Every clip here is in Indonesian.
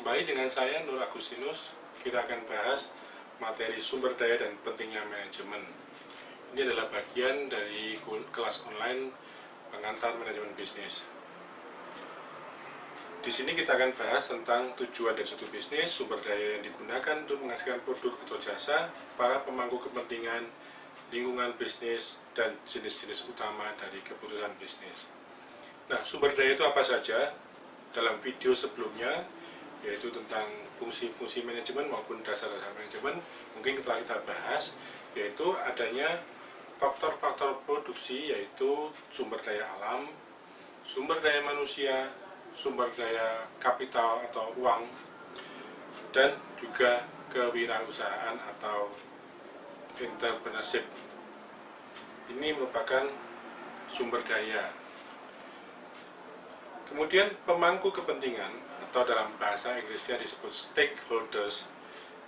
Kembali dengan saya Nur Agustinus. Kita akan bahas materi sumber daya dan pentingnya manajemen. Ini adalah bagian dari kelas online pengantar manajemen bisnis. Di sini kita akan bahas tentang tujuan dari suatu bisnis, sumber daya yang digunakan untuk menghasilkan produk atau jasa, para pemangku kepentingan, lingkungan bisnis, dan jenis-jenis utama dari keputusan bisnis. Nah, sumber daya itu apa saja? Dalam video sebelumnya, yaitu tentang fungsi-fungsi manajemen maupun dasar-dasar manajemen, mungkin telah kita bahas, yaitu adanya faktor-faktor produksi, yaitu sumber daya alam, sumber daya manusia, sumber daya kapital atau uang, dan juga kewirausahaan atau entrepreneurship. Ini merupakan sumber daya. Kemudian pemangku kepentingan atau dalam bahasa Inggrisnya disebut stakeholders,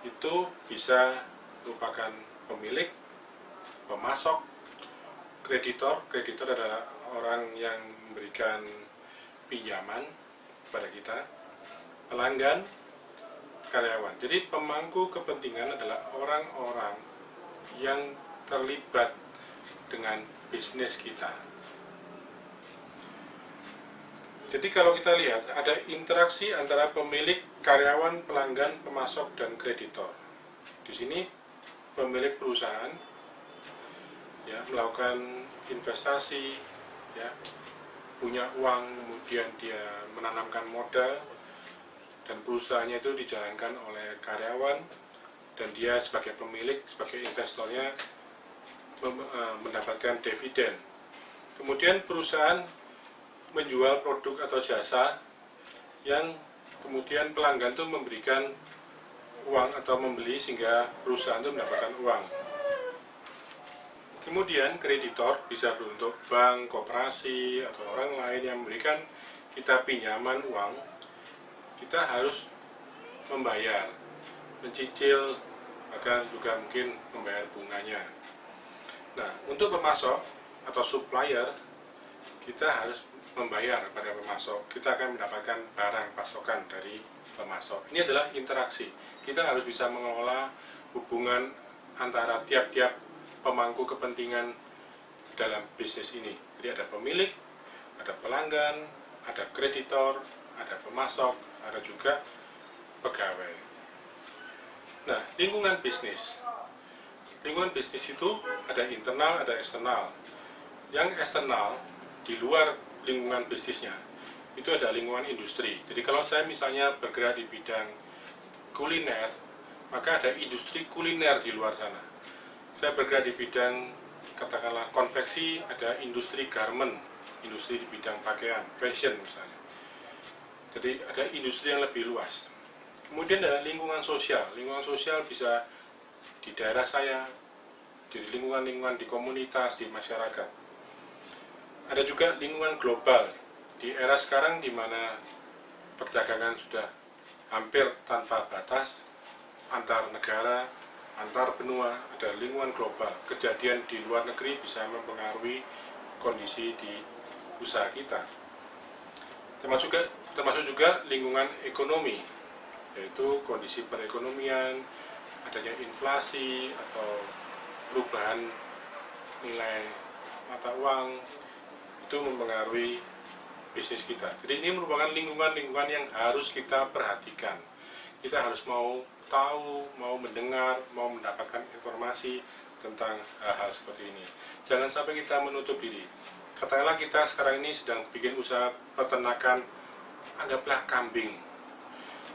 itu bisa merupakan pemilik, pemasok, kreditor. Kreditor adalah orang yang memberikan pinjaman kepada kita, pelanggan, karyawan. Jadi pemangku kepentingan adalah orang-orang yang terlibat dengan bisnis kita. Jadi kalau kita lihat ada interaksi antara pemilik, karyawan, pelanggan, pemasok, dan kreditor. Di sini pemilik perusahaan ya melakukan investasi, ya punya uang, kemudian dia menanamkan modal, dan perusahaannya itu dijalankan oleh karyawan, dan dia sebagai pemilik, sebagai investornya mendapatkan dividen. Kemudian perusahaan menjual produk atau jasa yang kemudian pelanggan itu memberikan uang atau membeli sehingga perusahaan itu mendapatkan uang. Kemudian kreditor bisa berbentuk bank, koperasi, atau orang lain yang memberikan kita pinjaman uang. Kita harus membayar, mencicil, bahkan juga mungkin membayar bunganya. Nah, untuk pemasok atau supplier, kita harus membayar pada pemasok. Kita akan mendapatkan barang pasokan dari pemasok. Ini adalah interaksi. Kita harus bisa mengelola hubungan antara tiap-tiap pemangku kepentingan dalam bisnis ini. Jadi ada pemilik, ada pelanggan, ada kreditor, ada pemasok, ada juga pegawai. Nah, lingkungan bisnis. Lingkungan bisnis itu ada internal, ada eksternal. Yang eksternal di luar lingkungan bisnisnya itu ada lingkungan industri. Jadi kalau saya misalnya bergerak di bidang kuliner, maka ada industri kuliner di luar sana. Saya bergerak di bidang katakanlah konveksi, ada industri garment, industri di bidang pakaian, fashion misalnya. Jadi ada industri yang lebih luas. Kemudian ada lingkungan sosial. Lingkungan sosial bisa di daerah saya, di lingkungan-lingkungan di komunitas, di masyarakat. Ada juga lingkungan global. Di era sekarang di mana perdagangan sudah hampir tanpa batas, antar negara, antar benua, ada lingkungan global. Kejadian di luar negeri bisa mempengaruhi kondisi di usaha kita. Termasuk juga lingkungan ekonomi, yaitu kondisi perekonomian, adanya inflasi atau perubahan nilai mata uang, itu mempengaruhi bisnis kita. Jadi ini merupakan lingkungan-lingkungan yang harus kita perhatikan. Kita harus mau tahu, mau mendengar, mau mendapatkan informasi tentang hal-hal seperti ini. Jangan sampai kita menutup diri. Katakanlah kita sekarang ini sedang bikin usaha peternakan, anggaplah kambing.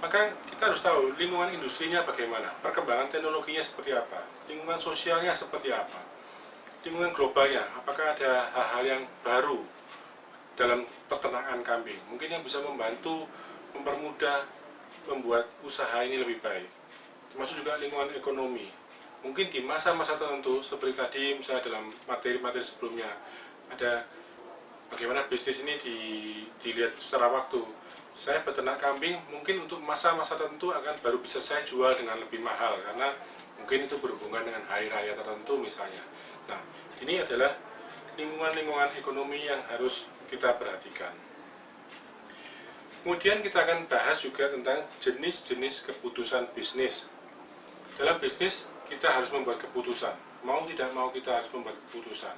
Maka kita harus tahu lingkungan industrinya bagaimana, perkembangan teknologinya seperti apa, lingkungan sosialnya seperti apa, lingkungan globalnya, apakah ada hal-hal yang baru dalam peternakan kambing, mungkin yang bisa membantu, mempermudah, membuat usaha ini lebih baik. Termasuk juga lingkungan ekonomi. Mungkin di masa-masa tertentu, seperti tadi misalnya dalam materi-materi sebelumnya, ada bagaimana bisnis ini dilihat secara waktu. Saya peternak kambing, mungkin untuk masa-masa tertentu akan baru bisa saya jual dengan lebih mahal, karena mungkin itu berhubungan dengan hari raya tertentu misalnya. Nah, ini adalah lingkungan-lingkungan ekonomi yang harus kita perhatikan. Kemudian kita akan bahas juga tentang jenis-jenis keputusan bisnis. Dalam bisnis kita harus membuat keputusan, mau tidak mau kita harus membuat keputusan,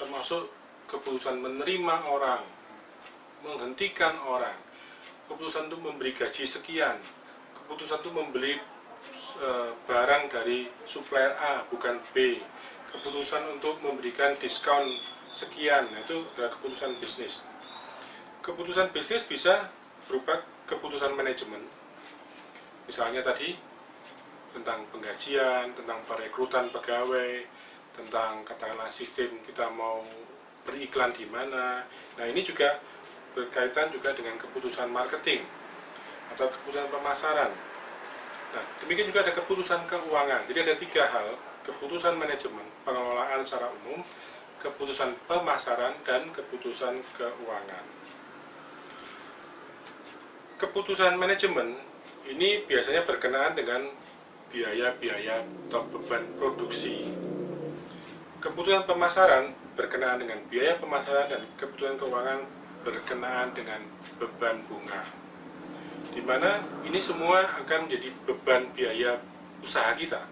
termasuk keputusan menerima orang, menghentikan orang, keputusan untuk memberi gaji sekian, keputusan untuk membeli barang dari supplier A bukan B, keputusan untuk memberikan diskon sekian, itu adalah keputusan bisnis. Keputusan bisnis bisa berupa keputusan manajemen, misalnya tadi tentang penggajian, tentang perekrutan pegawai, tentang katakanlah sistem kita mau beriklan di mana. Nah, ini juga berkaitan juga dengan keputusan marketing atau keputusan pemasaran. Nah, demikian juga ada keputusan keuangan. Jadi ada 3 hal: keputusan manajemen, pengelolaan secara umum, keputusan pemasaran, dan keputusan keuangan. Keputusan manajemen ini biasanya berkenaan dengan biaya-biaya atau beban produksi. Keputusan pemasaran berkenaan dengan biaya pemasaran, dan keputusan keuangan berkenaan dengan beban bunga, di mana ini semua akan menjadi beban biaya usaha kita.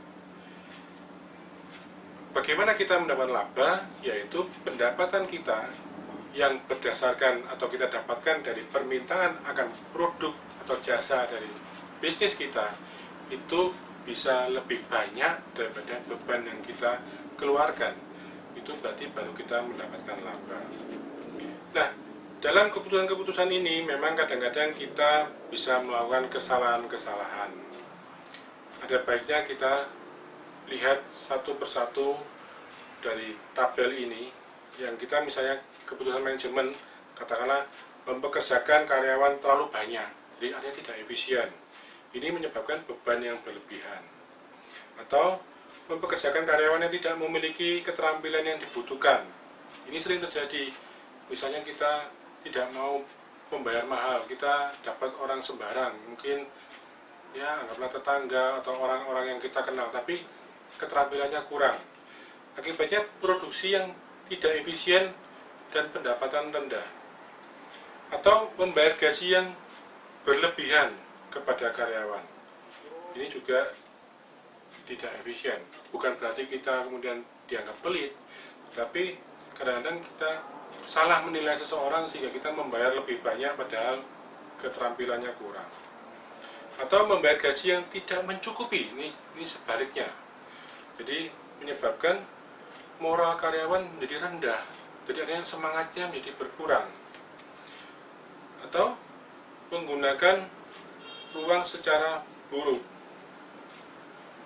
Bagaimana kita mendapat laba, yaitu pendapatan kita yang berdasarkan atau kita dapatkan dari permintaan akan produk atau jasa dari bisnis kita itu bisa lebih banyak daripada beban yang kita keluarkan. Itu berarti baru kita mendapatkan laba. Nah, dalam keputusan-keputusan ini memang kadang-kadang kita bisa melakukan kesalahan-kesalahan. Ada baiknya kita lihat satu persatu dari tabel ini, yang kita misalnya keputusan manajemen, katakanlah mempekerjakan karyawan terlalu banyak, jadi artinya tidak efisien. Ini menyebabkan beban yang berlebihan. Atau mempekerjakan karyawan yang tidak memiliki keterampilan yang dibutuhkan. Ini sering terjadi. Misalnya kita tidak mau membayar mahal, kita dapat orang sembarang, mungkin ya anggaplah tetangga atau orang-orang yang kita kenal, tapi keterampilannya kurang. Akibatnya produksi yang tidak efisien dan pendapatan rendah. Atau membayar gaji yang berlebihan kepada karyawan, ini juga tidak efisien. Bukan berarti kita kemudian dianggap pelit, tapi kadang-kadang kita salah menilai seseorang sehingga kita membayar lebih banyak padahal keterampilannya kurang. Atau membayar gaji yang tidak mencukupi, ini sebaliknya. Jadi menyebabkan moral karyawan menjadi rendah, jadi ada yang semangatnya menjadi berkurang. Atau menggunakan ruang secara buruk.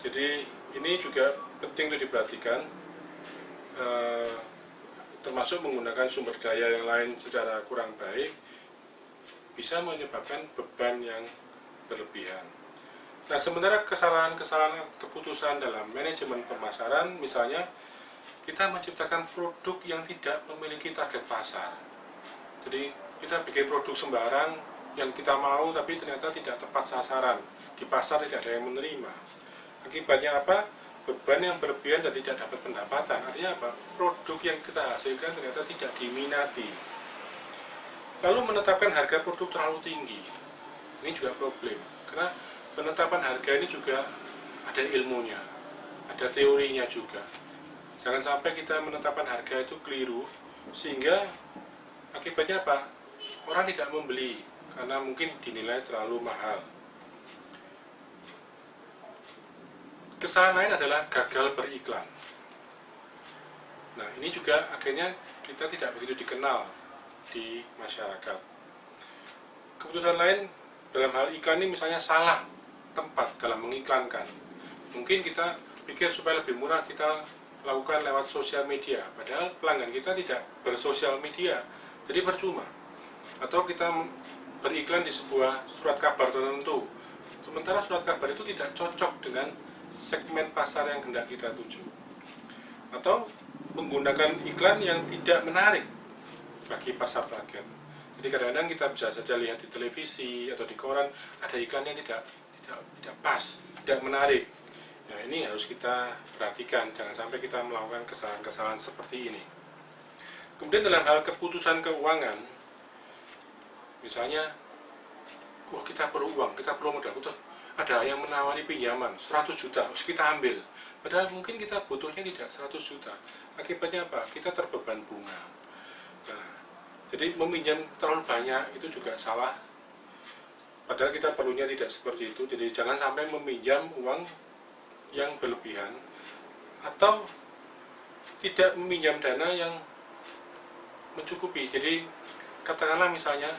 Jadi ini juga penting untuk diperhatikan, termasuk menggunakan sumber daya yang lain secara kurang baik bisa menyebabkan beban yang berlebihan. Nah, sementara kesalahan-kesalahan keputusan dalam manajemen pemasaran, misalnya kita menciptakan produk yang tidak memiliki target pasar. Jadi kita bikin produk sembarang yang kita mau, tapi ternyata tidak tepat sasaran, di pasar tidak ada yang menerima. Akibatnya apa? Beban yang berlebihan dan tidak dapat pendapatan. Artinya apa? Produk yang kita hasilkan ternyata tidak diminati. Lalu menetapkan harga produk terlalu tinggi, ini juga problem, karena penetapan harga ini juga ada ilmunya, ada teorinya juga. Jangan sampai kita menetapkan harga itu keliru, sehingga akibatnya apa? Orang tidak membeli karena mungkin dinilai terlalu mahal. Kesalahan lain adalah gagal beriklan. Nah, ini juga akhirnya kita tidak begitu dikenal di masyarakat. Keputusan lain dalam hal iklan ini misalnya salah tempat dalam mengiklankan. Mungkin kita pikir supaya lebih murah kita lakukan lewat sosial media, padahal pelanggan kita tidak bersosial media, jadi percuma. Atau kita beriklan di sebuah surat kabar tertentu, sementara surat kabar itu tidak cocok dengan segmen pasar yang hendak kita tuju. Atau menggunakan iklan yang tidak menarik bagi pasar target. Jadi kadang-kadang kita bisa saja lihat di televisi atau di koran ada iklan yang tidak pas, tidak menarik. Ya, ini harus kita perhatikan, jangan sampai kita melakukan kesalahan-kesalahan seperti ini. Kemudian dalam hal keputusan keuangan, misalnya wah kita perlu uang, kita perlu modal, betul. Ada yang menawari pinjaman 100 juta, terus kita ambil. Padahal mungkin kita butuhnya tidak 100 juta. Akibatnya apa? Kita terbeban bunga. Nah, jadi meminjam terlalu banyak itu juga salah. Padahal kita perlunya tidak seperti itu. Jadi jangan sampai meminjam uang yang berlebihan atau tidak meminjam dana yang mencukupi. Jadi katakanlah misalnya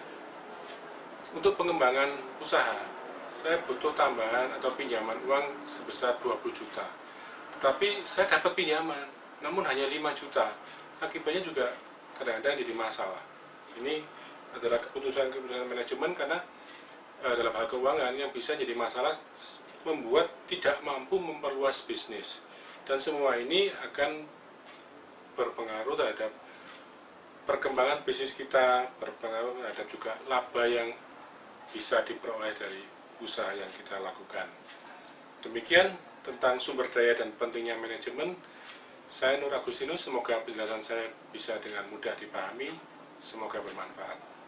untuk pengembangan usaha, saya butuh tambahan atau pinjaman uang sebesar 20 juta. Tetapi saya dapat pinjaman, namun hanya 5 juta. Akibatnya juga kadang-kadang jadi masalah. Ini adalah keputusan manajemen karena dalam hal keuangan yang bisa jadi masalah, membuat tidak mampu memperluas bisnis. Dan semua ini akan berpengaruh terhadap perkembangan bisnis kita, berpengaruh terhadap juga laba yang bisa diperoleh dari usaha yang kita lakukan. Demikian tentang sumber daya dan pentingnya manajemen. Saya Nur Agustinus, semoga penjelasan saya bisa dengan mudah dipahami, semoga bermanfaat.